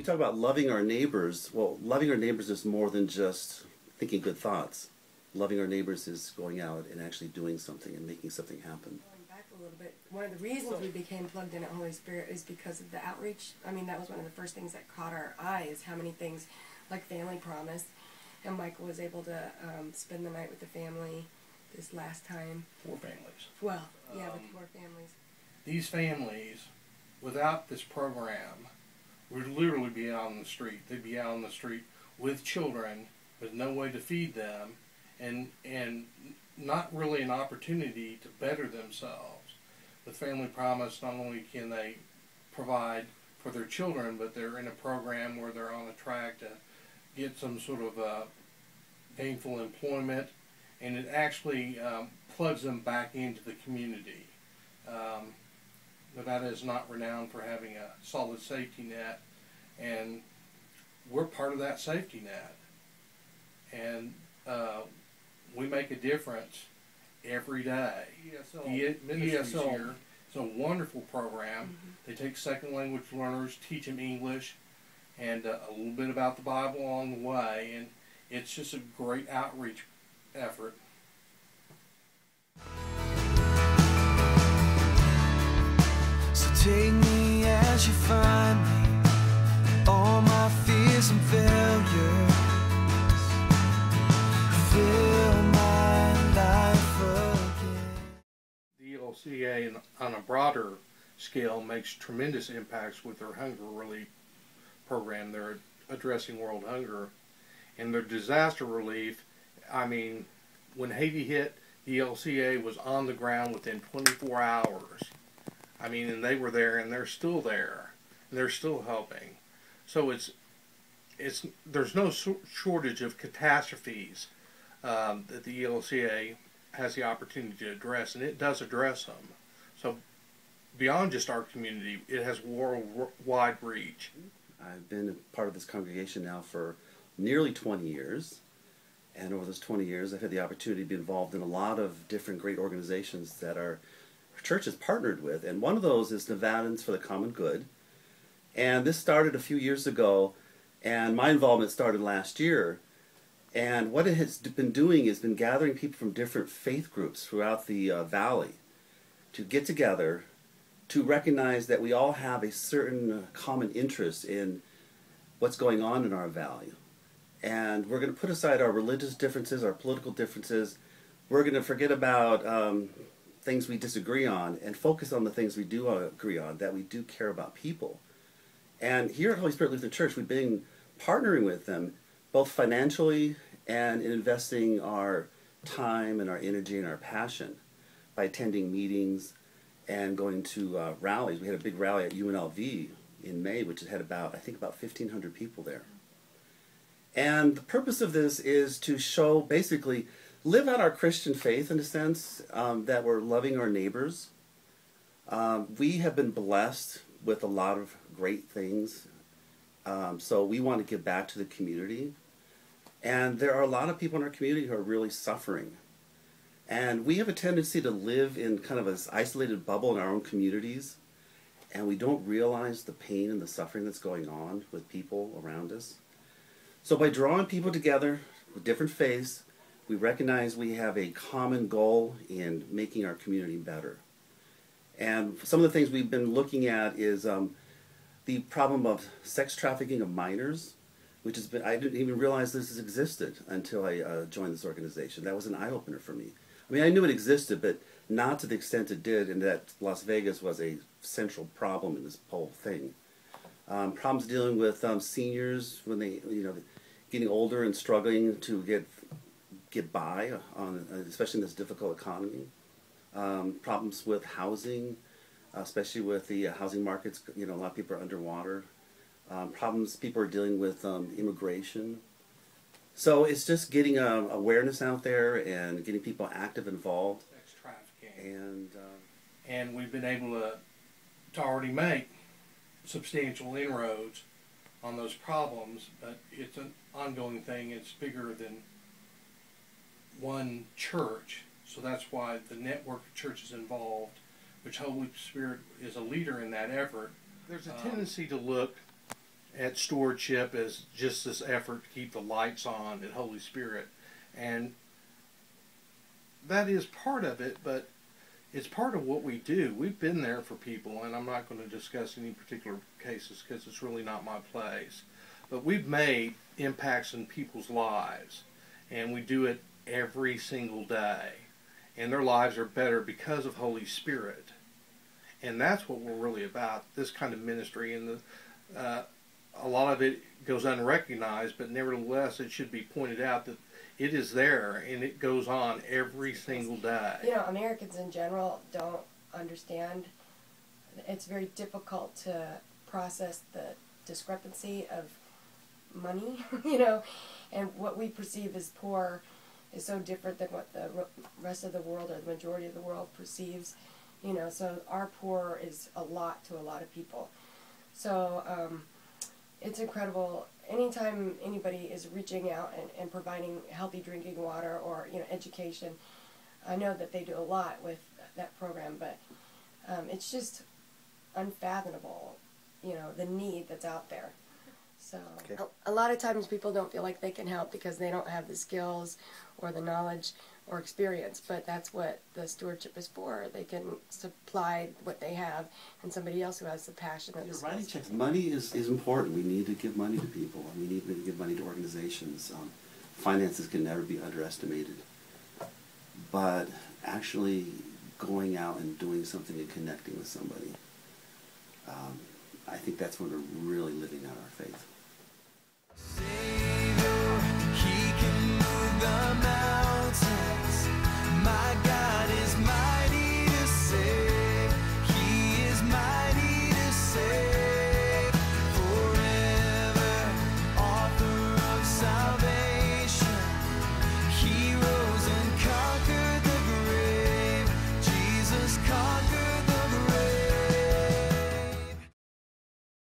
we talk about loving our neighbors. Well, loving our neighbors is more than just thinking good thoughts. Loving our neighbors is going out and actually doing something and making something happen. Going back a little bit, one of the reasons we became plugged in at Holy Spirit is because of the outreach. I mean, that was one of the first things that caught our eye, is how many things, like Family Promise, and Michael was able to spend the night with the family this last time. 4 families. Well, yeah, with 4 families. These families, without this program, would literally be out on the street. They'd be out on the street with children, with no way to feed them, and not really an opportunity to better themselves. With Family Promise, not only can they provide for their children, but they're in a program where they're on a track to get some sort of gainful employment, and it actually plugs them back into the community. Nevada is not renowned for having a solid safety net, and we're part of that safety net. And we make a difference every day. ESL here is a wonderful program. Mm-hmm. They take second language learners, teach them English, and a little bit about the Bible along the way, and it's just a great outreach effort. So take me as you find me, all my fears and failures, fill my life again. The ELCA, on a broader scale, makes tremendous impacts with their hunger relief program. They're addressing world hunger. And their disaster relief, I mean, when Haiti hit, the ELCA was on the ground within 24 hours. I mean, and they were there, and they're still there, and they're still helping. So there's no shortage of catastrophes that the ELCA has the opportunity to address, and it does address them. So beyond just our community, it has worldwide reach. I've been a part of this congregation now for nearly 20 years, and over those 20 years I've had the opportunity to be involved in a lot of different great organizations that our church is partnered with, and one of those is Nevadans for the Common Good. And this started a few years ago, and my involvement started last year. And what it has been doing is been gathering people from different faith groups throughout the valley to get together to recognize that we all have a certain common interest in what's going on in our valley. And we're going to put aside our religious differences, our political differences. We're going to forget about things we disagree on and focus on the things we do agree on, that we do care about people. And here at Holy Spirit Lutheran Church, we've been partnering with them both financially and in investing our time and our energy and our passion by attending meetings and going to rallies. We had a big rally at UNLV in May, which had about 1,500 people there. And the purpose of this is to show, basically, live out our Christian faith in a sense, that we're loving our neighbors. We have been blessed with a lot of great things, so we want to give back to the community. And there are a lot of people in our community who are really suffering. And we have a tendency to live in kind of an isolated bubble in our own communities, and we don't realize the pain and the suffering that's going on with people around us. So by drawing people together with different faiths, we recognize we have a common goal in making our community better. And some of the things we've been looking at is the problem of sex trafficking of minors, which has been, I didn't even realize this has existed until I joined this organization. That was an eye-opener for me. I mean, I knew it existed, but not to the extent it did, and that Las Vegas was a central problem in this whole thing. Problems dealing with seniors when they, getting older and struggling to get by on, especially in this difficult economy. Problems with housing, especially with the housing markets. A lot of people are underwater. Problems people are dealing with immigration. So it's just getting awareness out there and getting people active, involved. Sex trafficking. And we've been able to already make substantial inroads on those problems, but it's an ongoing thing. It's bigger than one church, so that's why the network of churches involved, which Holy Spirit is a leader in that effort. There's a tendency to look at Stewardship as just this effort to keep the lights on at Holy Spirit. And that is part of it, but it's part of what we do. We've been there for people, and I'm not going to discuss any particular cases because it's really not my place. But we've made impacts in people's lives, and we do it every single day. And their lives are better because of Holy Spirit. And that's what we're really about, this kind of ministry. And a lot of it goes unrecognized, but nevertheless it should be pointed out that it is there, and it goes on every single day. You know, Americans in general don't understand. It's very difficult to process the discrepancy of money, you know, and what we perceive as poor is so different than what the rest of the world or the majority of the world perceives, you know, so our poor is a lot to a lot of people. So it's incredible. Anytime anybody is reaching out and providing healthy drinking water or, you know, education, I know that they do a lot with that program, but it's just unfathomable, you know, the need that's out there. So Okay. a lot of times people don't feel like they can help because they don't have the skills or the knowledge or experience, but that's what the stewardship is for. They can supply what they have, and somebody else who has the passion and the Writing skills. checks. Money is important. We need to give money to people. We need to give money to organizations. Finances can never be underestimated. But actually going out and doing something and connecting with somebody, I think that's when we're really living out our faith.